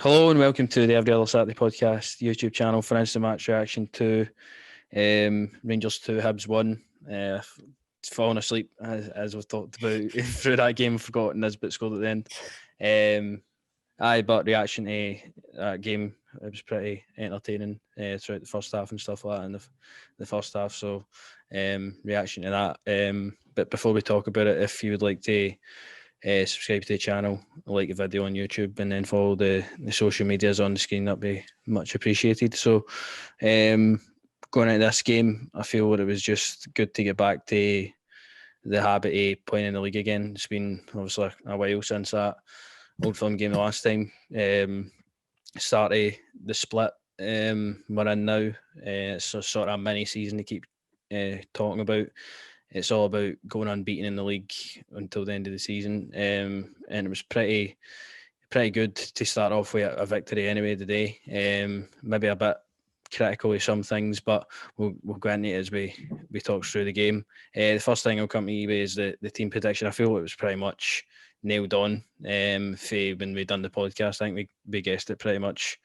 Hello and welcome to the Every Other Saturday podcast YouTube channel for instant match reaction to Rangers 2, Hibs 1. Falling asleep as we've talked about through that game, forgotten Nisbet scored at the end. But reaction to that game, it was pretty entertaining throughout the first half and stuff like that in the first half. So reaction to that. But before we talk about it, if you would like to subscribe to the channel, like the video on YouTube, and then follow the social medias on the screen, that'd be much appreciated. So going into this game, I feel that it was just good to get back to the habit of playing in the league again. It's been obviously a while since that Old Firm game the last time. Start of the split we're in now. It's a sort of mini season to keep talking about. It's all about going unbeaten in the league until the end of the season, and it was pretty good to start off with a victory anyway today. Maybe a bit critical of some things, but we'll go into it as we talk through the game. The first thing I'll come to you with is the team prediction. I feel it was pretty much nailed on. When we done the podcast, I think we guessed it pretty much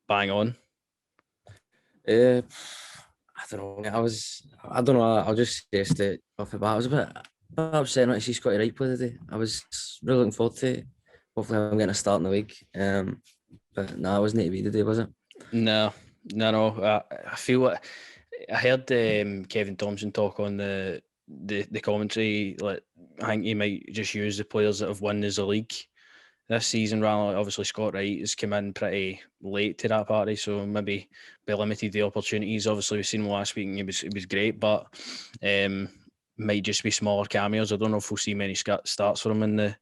bang on. I don't know. I don't know. I'll just guess it off the bat. I was a bit upset not to see Scotty Wright play today. I was really looking forward to it. Hopefully, I'm getting a start in the league. But no, it wasn't to be today, was it? No. I feel like I heard Kevin Thompson talk on the commentary. Like, I think he might just use the players that have won as a league this season. Rather, obviously Scott Wright has come in pretty late to that party, so maybe be limited the opportunities. Obviously, we've seen him last week, and it was great, but might just be smaller cameos. I don't know if we'll see many starts for him in the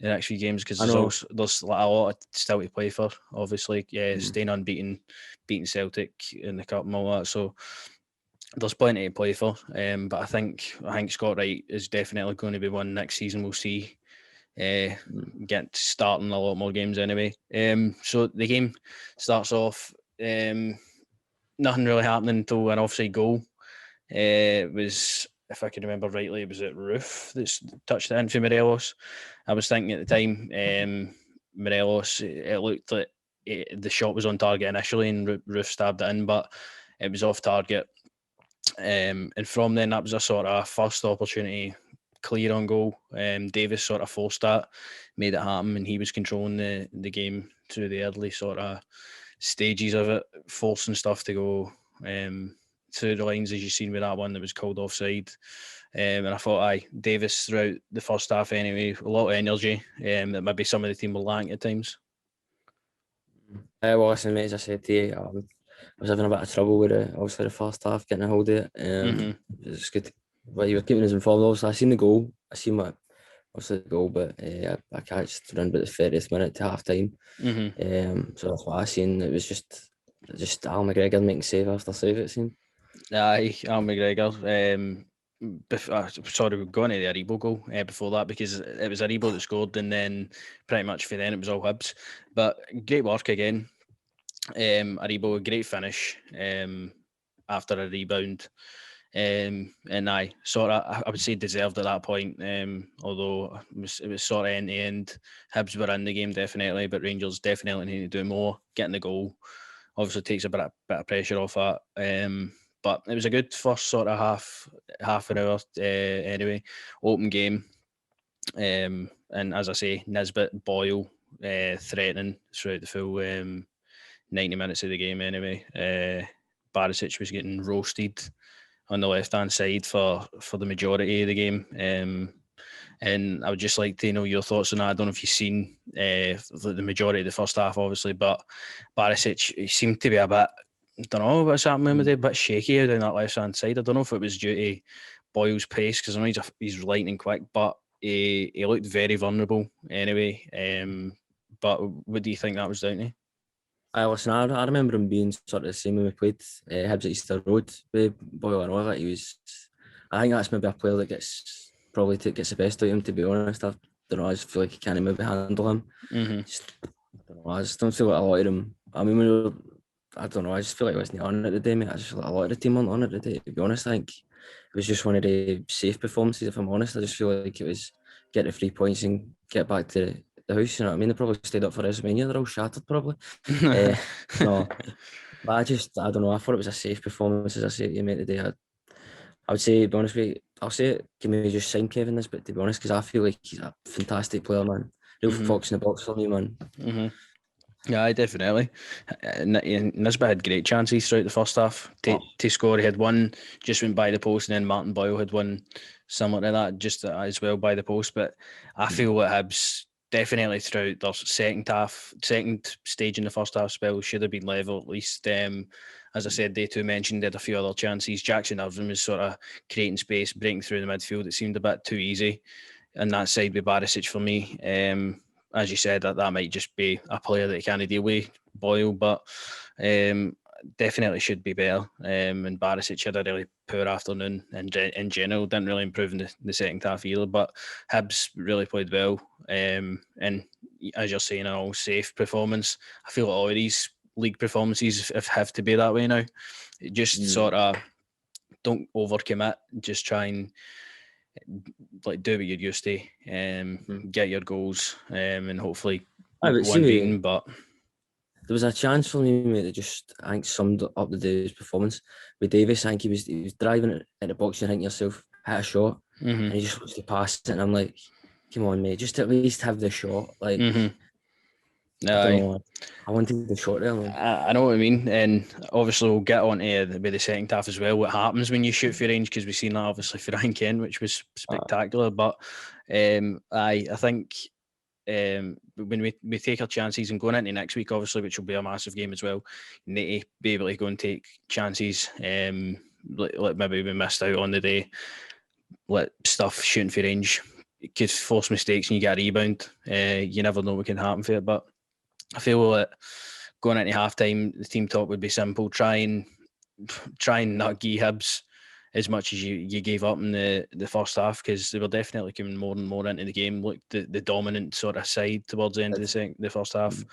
next few games, because there's like a lot still to play for. Obviously, staying unbeaten, beating Celtic in the cup and all that. So there's plenty to play for. But I think Scott Wright is definitely going to be one next season. We'll see. Get starting a lot more games anyway. So the game starts off, nothing really happening until an offside goal. It was, if I can remember rightly, it was at Roof that's touched it in for Morelos. I was thinking at the time, Morelos, it looked like the shot was on target initially and Roof stabbed it in, but it was off target. And from then, that was a sort of first opportunity clear on goal. Davis sort of forced that, made it happen, and he was controlling the game through the early sort of stages of it, forcing stuff to go through the lines, as you've seen with that one that was called offside. And I thought, Davis throughout the first half anyway, a lot of energy that maybe some of the team were lacking at times. Well, listen, mate, as I said to you, I was having a bit of trouble with it. Obviously, the first half, getting a hold of it. It's good. But you were keeping us informed. Obviously, I seen the goal. I seen what obviously the goal, but I catched around about the 30th minute to half time. So that's what I seen. It was just Al McGregor making save after save, it seemed. Aye, Al McGregor. Sorry, we're going to the Aribo goal before that, because it was Aribo that scored, and then pretty much for then it was all Hibs. But great work again. Aribo, a great finish after a rebound. And I would say deserved at that point, although it was sort of end to end. Hibs were in the game definitely, but Rangers definitely need to do more. Getting the goal obviously takes a bit of pressure off that. But it was a good first sort of half an hour anyway. Open game, and as I say, Nisbet, Boyle threatening throughout the full 90 minutes of the game anyway. Barisic was getting roasted on the left-hand side for the majority of the game. And I would just like to know your thoughts on that. I don't know if you've seen the majority of the first half, obviously, but Barisic, he seemed to be a bit, I don't know what's happening with it, a bit shaky down that left-hand side. I don't know if it was due to Boyle's pace, because I know he's lightning quick, but he looked very vulnerable anyway. But what do you think that was down to? Listen, I remember him being sort of the same when we played Hibs at Easter Road with Boyle and all that. I think that's maybe a player that gets the best out of him, to be honest. I don't know, I just feel like he can't maybe handle him. I just don't feel like a lot of him. I mean, I don't know, I just feel like he wasn't on it today, mate. I just feel like a lot of the team weren't on it today, to be honest. I think it was just one of the safe performances, if I'm honest. I just feel like it was get the 3 points and get back to the house, you know what I mean? They probably stayed up for WrestleMania, they're all shattered probably. No, but I don't know, I thought it was a safe performance, as I say to you, mate, today. I would say, to be honest with you, I'll say it, can we just sign Kevin this, but to be honest, because I feel like he's a fantastic player, man. Real fox in the box for me, man. Yeah, definitely. Nisbet had great chances throughout the first half to score. He had one, just went by the post, and then Martin Boyle had one similar to that, just as well by the post. But I feel that Hibs definitely throughout their second stage in the first half spell should have been level at least. As I said, they too mentioned they had a few other chances. Jackson Irvine was sort of creating space, breaking through the midfield. It seemed a bit too easy on that side with Barisic for me. As you said, that might just be a player that can't deal with Boyle, but definitely should be better. And Barisic had a really poor afternoon in general, didn't really improve in the second half either, but Hibs really played well. And as you're saying, an all safe performance. I feel like all of these league performances have to be that way now. Just sort of don't overcommit, just try and do what you're used to, get your goals, and hopefully one beaten. But there was a chance for me, mate, that just I think summed up the day's performance. With Davis, I think he was driving it at the box. You think yourself, hit a shot, and he just wants to pass it, and I'm like, come on, mate, just at least have the shot. Like, I don't know. I wanted the shot there, man. I know what I mean, and obviously we'll get on to the second half as well. What happens when you shoot for range? Because we've seen that obviously for Ryan Kent, which was spectacular. But I think when we take our chances and going into next week, obviously, which will be a massive game as well, you need to be able to go and take chances. Like maybe we missed out on the day. Let stuff shooting for range. It could force mistakes and you get a rebound. You never know what can happen for it, but I feel that going into half time, the team talk would be simple. Try and not give Hibs as much as you gave up in the first half, because they were definitely coming more and more into the game, like the dominant sort of side towards the end of the first half.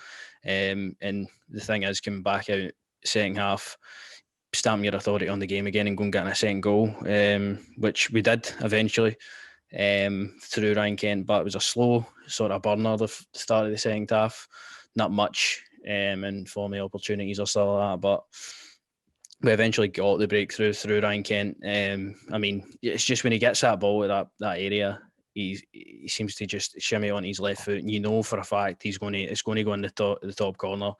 And the thing is, coming back out second half, stamping your authority on the game again and going and getting a second goal, which we did eventually through Ryan Kent, but it was a slow sort of burner the start of the second half. Not much, and for me opportunities are still like that, but we eventually got the breakthrough through Ryan Kent. I mean, it's just when he gets that ball at that area, he seems to just shimmy on his left foot, and you know for a fact it's going to go in the top corner,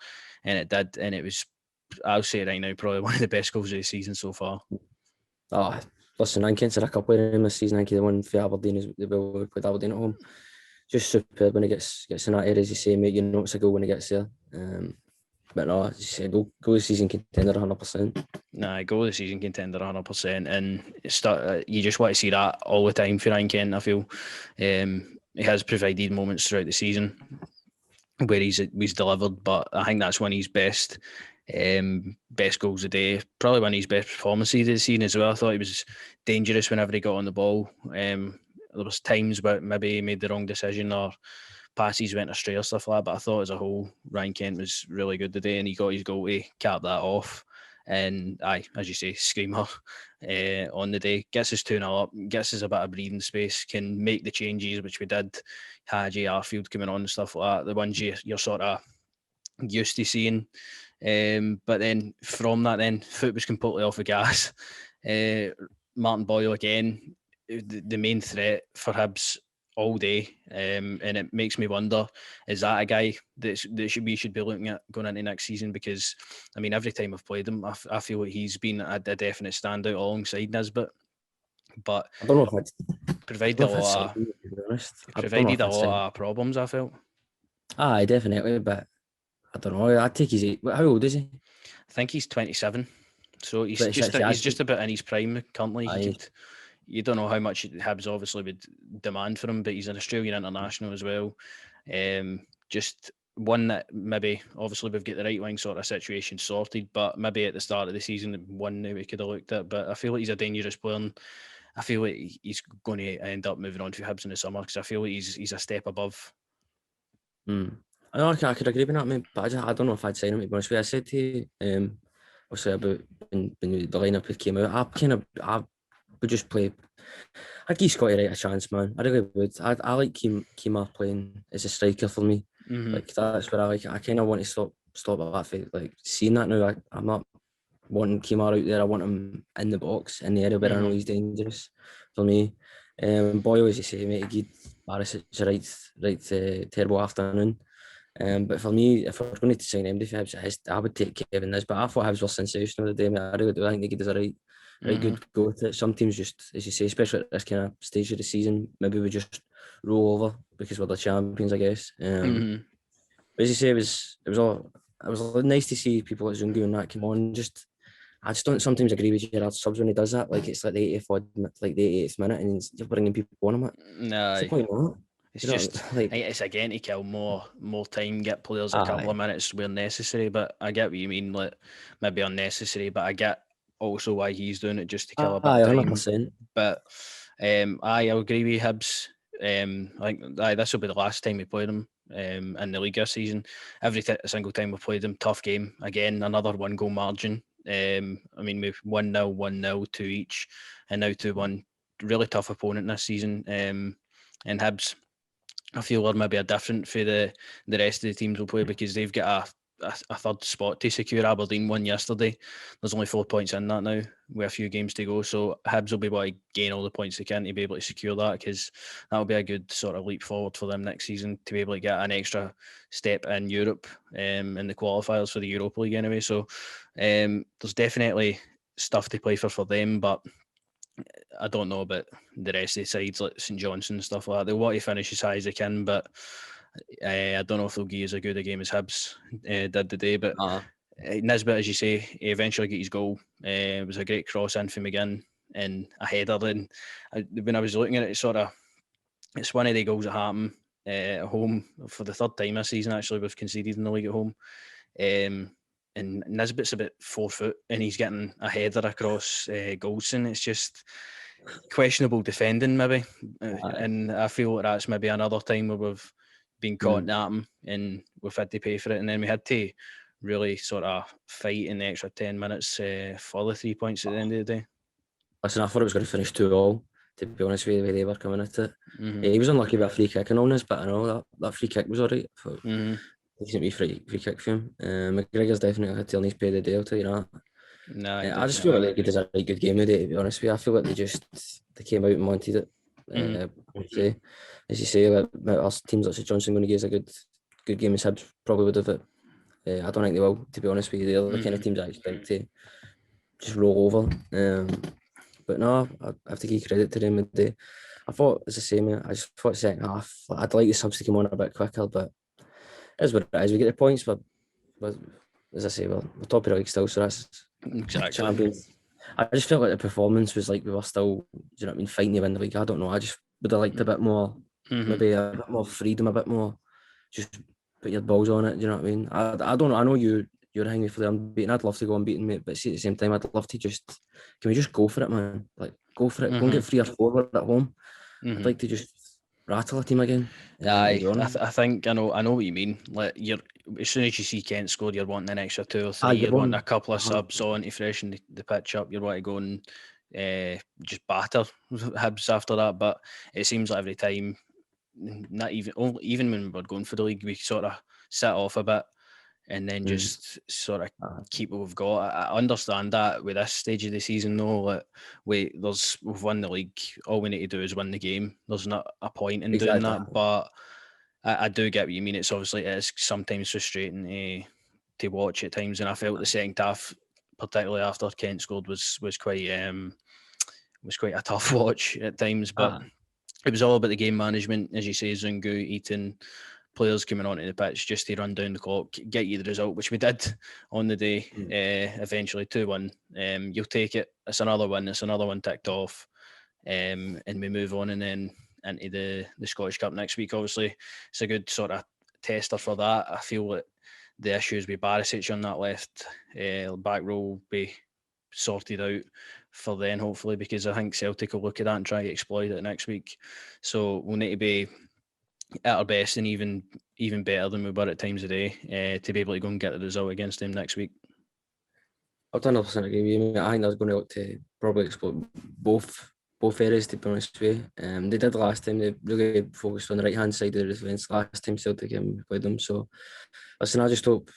and it did, and it was, I'll say it right now, probably one of the best goals of the season so far. Oh, listen, Ryan Kent's had a couple of them this season. I think the one for Aberdeen is we played Aberdeen at home. Just superb when he gets in that area, as you say, mate. You know it's a goal when he gets there. But no, as you say, goal of the season contender 100%. Nah, goal of the season contender 100%, and you just want to see that all the time for Ryan Kent. I feel he has provided moments throughout the season where he's delivered, but I think that's one of his best goals a day. Probably one of his best performances of the season as well. I thought he was dangerous whenever he got on the ball. There was times where maybe he made the wrong decision or passes went astray or stuff like that, but I thought as a whole Ryan Kent was really good today, and he got his goal to cap that off. And as you say, screamer on the day, gets us 2-0 up, gets us a bit of breathing space, can make the changes, which we did. Hadji, Arfield coming on and stuff like that, the ones you're sort of used to seeing. But then from that, then foot was completely off the gas. Martin Boyle again, the main threat for Hibs all day, and it makes me wonder, is that a guy that we should be looking at going into next season? Because I mean, every time I've played him, I feel like he's been a definite standout alongside Nisbet, but I don't know if provided a lot of problems, I felt. Aye, definitely, but I don't know. I'd take his age. How old is he? I think he's 27, so he's just about in his prime currently. You don't know how much Hibs obviously would demand for him, but he's an Australian international as well. Just one that maybe, obviously we've got the right wing sort of situation sorted, but maybe at the start of the season, one that we could have looked at. But I feel like he's a dangerous player, and I feel like he's going to end up moving on to Hibs in the summer, because I feel like he's a step above. I know I could agree with that, mate, but I don't know if I'd sign him, to be honest with you. I said to you, obviously about when the lineup came out, I would just play I'd give Scotty Wright a chance, man. I really would. I like Kima playing as a striker for me. Like that's what I like. I kind of want to stop that for like seeing that now. I'm not wanting Kima out there. I want him in the box in the area where I know he's dangerous for me. Boyle, as you say, mate, he gave Barisic a right terrible afternoon. But for me, if we're going to sign MD for Hibs, I would take Kevin Nisbet. I thought Hibs were sensational today, mate. I really do. I think they gave us a right good go at it. Some teams just, as you say, especially at this kind of stage of the season, maybe we just roll over because we're the champions, I guess. But as you say, it was nice to see people like Zungu and that come on. I just don't sometimes agree with Gerard subs when he does that. Like it's like the 80th minute, and you're bringing people on him. What's the point of that? It's just like it's again to kill more time, get players a couple of minutes where necessary. But I get what you mean, like maybe unnecessary. But I get also why he's doing it, just to kill a bit of time. 100%. But I agree with Hibs. I think this will be the last time we play them in the league this season. Every single time we played them, tough game. Again, another 1-goal margin. I mean, we've 1-0, 1-0, 2 each, and now 2-1. Really tough opponent this season. And Hibs, I feel are maybe a different for the rest of the teams we'll play, because they've got a third spot to secure. Aberdeen won yesterday. There's only 4 points in that now with a few games to go. So Hibs will be able to gain all the points they can to be able to secure that, because that will be a good sort of leap forward for them next season to be able to get an extra step in Europe in the qualifiers for the Europa League anyway. So there's definitely stuff to play for them, but I don't know about the rest of the sides like St Johnstone and stuff like that. They want to finish as high as they can, but I don't know if they'll give as a good a game as Hibs did today. But Nisbet, as you say, he eventually got his goal. It was a great cross in from McGinn and a header. And when I was looking at it, it's one of the goals that happen at home for the third time this season. Actually, we've conceded in the league at home. And Nisbet's about 4 foot, and he's getting a header across Goldson. It's just questionable defending, maybe. And I feel like that's maybe another time where we've been caught at him and we've had to pay for it. And then we had to really sort of fight in the extra 10 minutes for the 3 points at the end of the day. Listen, I thought it was going to finish 2-2, to be honest with you, the way they were coming at it. He was unlucky with a free kick and all this, but I know that free kick was alright. Decent wee free kick for him. McGregor's definitely had to pay the day, I'll tell you that. I just feel like they did a really good game today, to be honest with you. I feel like they came out and wanted it. As you say, like, our teams like St Johnstone going to give us a good game as Hibs probably would have it. I don't think they will, to be honest with you. They're the kind of teams I expect to just roll over. But no, I have to give credit to them today. I thought, as I say, mate, I just thought second half, I'd like the subs to come on a bit quicker, but it's what it is. We get the points, but as I say, we're top of the league still, so that's exactly champions. I just felt like the performance was like we were still, you know what I mean, fighting to win the league. I don't know. I just would have liked a bit more, maybe a bit more freedom, a bit more, just put your balls on it. Do you know what I mean? I don't know. I know you're hanging for the unbeaten. I'd love to go unbeaten, mate, but see, at the same time, I'd love to can we just go for it, man? Like, go for it. Go and get 3 or 4. We're at home. I'd like to just rattle a team again. I think I know what you mean. Like, as soon as you see Kent scored, you're wanting an extra 2 or 3. You're wanting a couple of subs on to freshen the pitch up. You're wanting to go and just batter Hibs after that. But it seems like every time, not even when we're going for the league, we sort of sit off a bit and then just sort of keep what we've got. I understand that with this stage of the season, though. Like, we've won the league. All we need to do is win the game. There's not a point in doing that. But I do get what you mean. It's obviously it is sometimes frustrating to watch at times, and I felt the second half, particularly after Kent scored, was quite a tough watch at times. But it was all about the game management, as you say, Zungu, Eaton, players coming onto the pitch just to run down the clock, get you the result, which we did on the day. Eventually 2-1. You'll take it. It's another win. It's another one ticked off, and we move on and then into the Scottish Cup next week. Obviously, it's a good sort of tester for that. I feel that the issues with Barisic on that left back row will be sorted out for then, hopefully, because I think Celtic will look at that and try to exploit it next week. So we'll need to be at our best and even better than we were at times today to be able to go and get the result against them next week. I'll 100% agree with you. I think that's going to look to probably exploit both both areas, to be honest with you. They did last time. They really focused on the right-hand side of the defence last time Celtic played them. So, listen, I just hope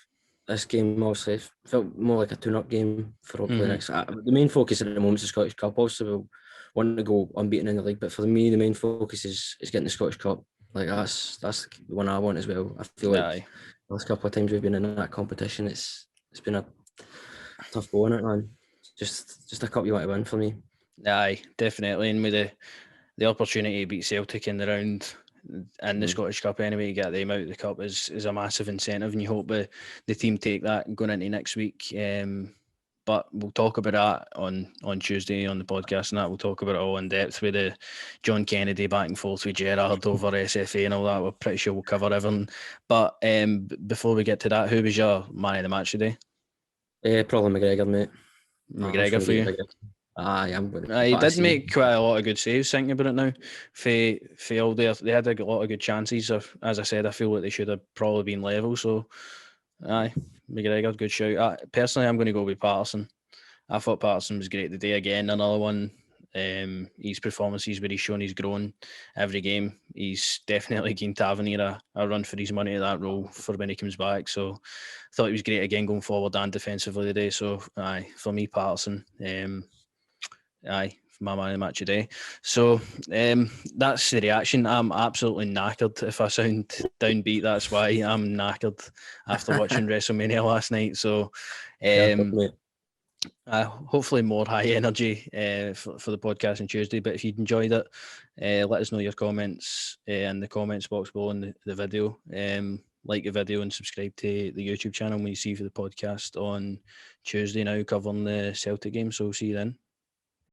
this game obviously felt more like a tune-up game for hopefully Mm-hmm. next. The main focus at the moment is the Scottish Cup. Obviously, we'll want to go unbeaten in the league, but for me, the main focus is getting the Scottish Cup. Like that's the one I want as well. I feel like Aye. the last couple of times we've been in that competition, it's been a tough go on it, man. Just a cup you want to win for me. Aye, definitely. And with the opportunity to beat Celtic in the round in the Scottish Cup anyway, to get them out of the cup is a massive incentive, and you hope the team take that going into next week. But we'll talk about that on Tuesday on the podcast, and that we'll talk about it all in depth with the John Kennedy back and forth with Gerrard over SFA and all that. We're pretty sure we'll cover everything. But before we get to that, who was your man of the match today? Probably McGregor, mate. I'm just McGregor going for to you? get Aye, I'm going to. He What I did seen. make quite a lot of good saves, thinking about it now. For all they had a lot of good chances. As I said, I feel like they should have probably been level. So, aye, McGregor, good shout. Personally, I'm going to go with Patterson. I thought Patterson was great today. Again, another one. His performances where he's shown he's grown every game. He's definitely keen to have a run for his money at that role for when he comes back. So, I thought he was great again going forward and defensively today. So, aye, for me, Patterson. Aye, my man of the match today. So that's the reaction. I'm absolutely knackered. If I sound downbeat, that's why I'm knackered after watching WrestleMania last night. So Mate. hopefully more high energy for the podcast on Tuesday. But if you enjoyed it, let us know your comments in the comments box below in the video. Like the video and subscribe to the YouTube channel when you see for the podcast on Tuesday now covering the Celtic game. So see you then.